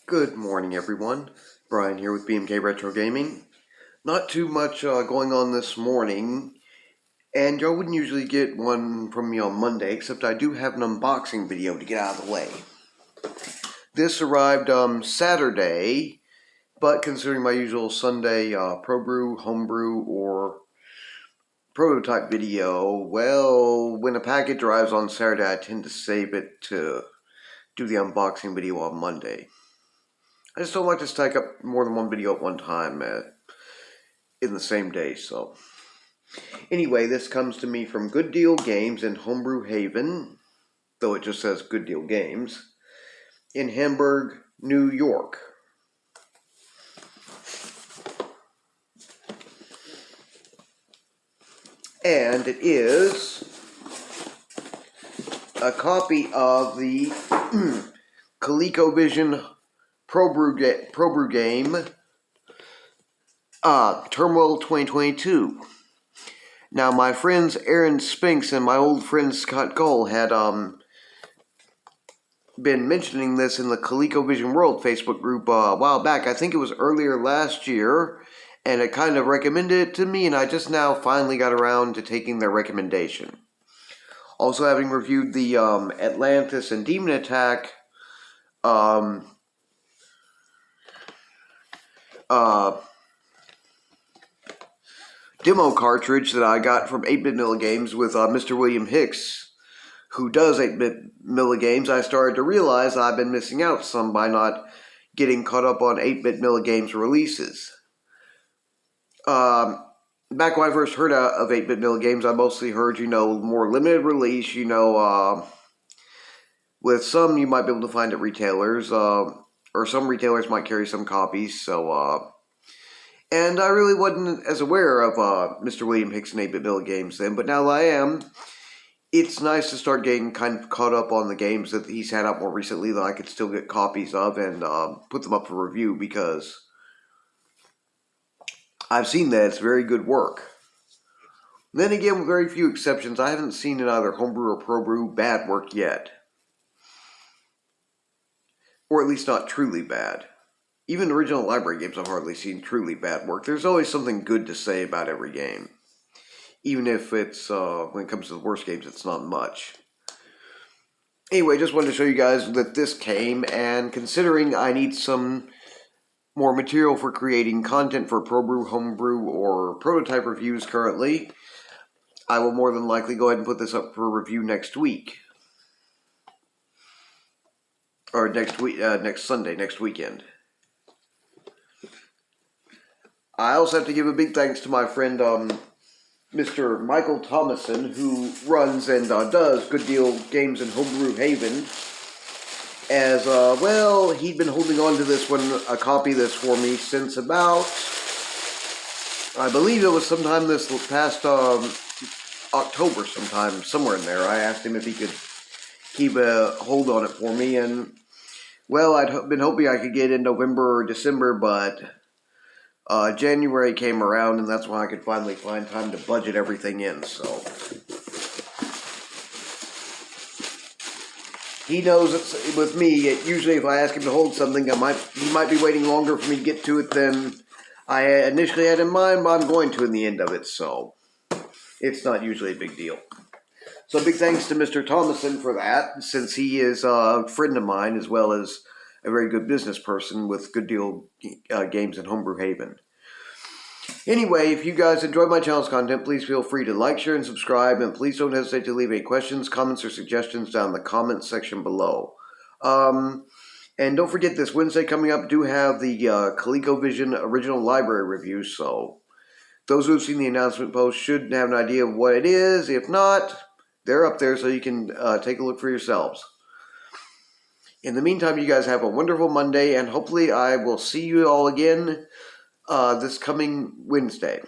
Good morning, everyone. Brian here with BMK Retro Gaming. Not too much going on this morning, and I wouldn't usually get one from me on Monday, except I do have an unboxing video to get out of the way. This arrived Saturday, but considering my usual Sunday pro brew, homebrew, or prototype video, well, when a package arrives on Saturday, I tend to save it to do the unboxing video on Monday. I just don't like to stack up more than one video at one time in the same day, so. Anyway, this comes to me from Good Deal Games in Homebrew Haven, though it just says Good Deal Games, in Hamburg, New York. And it is a copy of the ColecoVision Pro Brew game, Turmoil 2022. Now, my friends Aaron Spinks and my old friend Scott Gull had been mentioning this in the ColecoVision World Facebook group a while back. I think it was earlier last year, and it kind of recommended it to me, and I just now finally got around to taking their recommendation. Also, having reviewed the Atlantis and Demon Attack demo cartridge that I got from 8-Bit Milligames with Mr. William Hicks, who does 8-Bit Milligames, I started to realize I've been missing out some by not getting caught up on 8-Bit Milligames releases. Back when I first heard of 8-Bit Milligames, I mostly heard, more limited release, with some you might be able to find at retailers, or some retailers might carry some copies, so, and I really wasn't as aware of Mr. William Hicks and 8-Bit Milligames then, but now that I am, it's nice to start getting kind of caught up on the games that he's had out more recently that I could still get copies of and put them up for review, because I've seen that it's very good work. Then again, with very few exceptions, I haven't seen in either homebrew or pro brew bad work yet. Or at least not truly bad. Even original library games I've hardly seen truly bad work. There's always something good to say about every game. Even if it's, when it comes to the worst games, it's not much. Anyway, just wanted to show you guys that this came, and considering I need some more material for creating content for pro brew, homebrew, or prototype reviews currently, I will more than likely go ahead and put this up for review next week. Or next Sunday, next weekend. I also have to give a big thanks to my friend, Mr. Michael Thomason, who runs and does Good Deal Games in Homebrew Haven. As, well, he'd been holding on to this one, a copy of this for me since about, I believe it was sometime this past October sometime, somewhere in there. I asked him if he could keep a hold on it for me, and, well, I'd been hoping I could get it in November or December, but January came around, and that's when I could finally find time to budget everything in, so. He knows it's, with me, usually if I ask him to hold something, he might be waiting longer for me to get to it than I initially had in mind, but I'm going to in the end of it, so it's not usually a big deal. So big thanks to Mr. Thomason for that, since he is a friend of mine as well as a very good business person with Good Deal Games in Homebrew Haven. Anyway, if you guys enjoy my channel's content, please feel free to like, share, and subscribe, and please don't hesitate to leave any questions, comments, or suggestions down in the comments section below. And don't forget, this Wednesday coming up, do have the ColecoVision Original Library review, so those who have seen the announcement post should have an idea of what it is. If not, they're up there so you can take a look for yourselves. In the meantime, you guys have a wonderful Monday, and hopefully I will see you all again this coming Wednesday.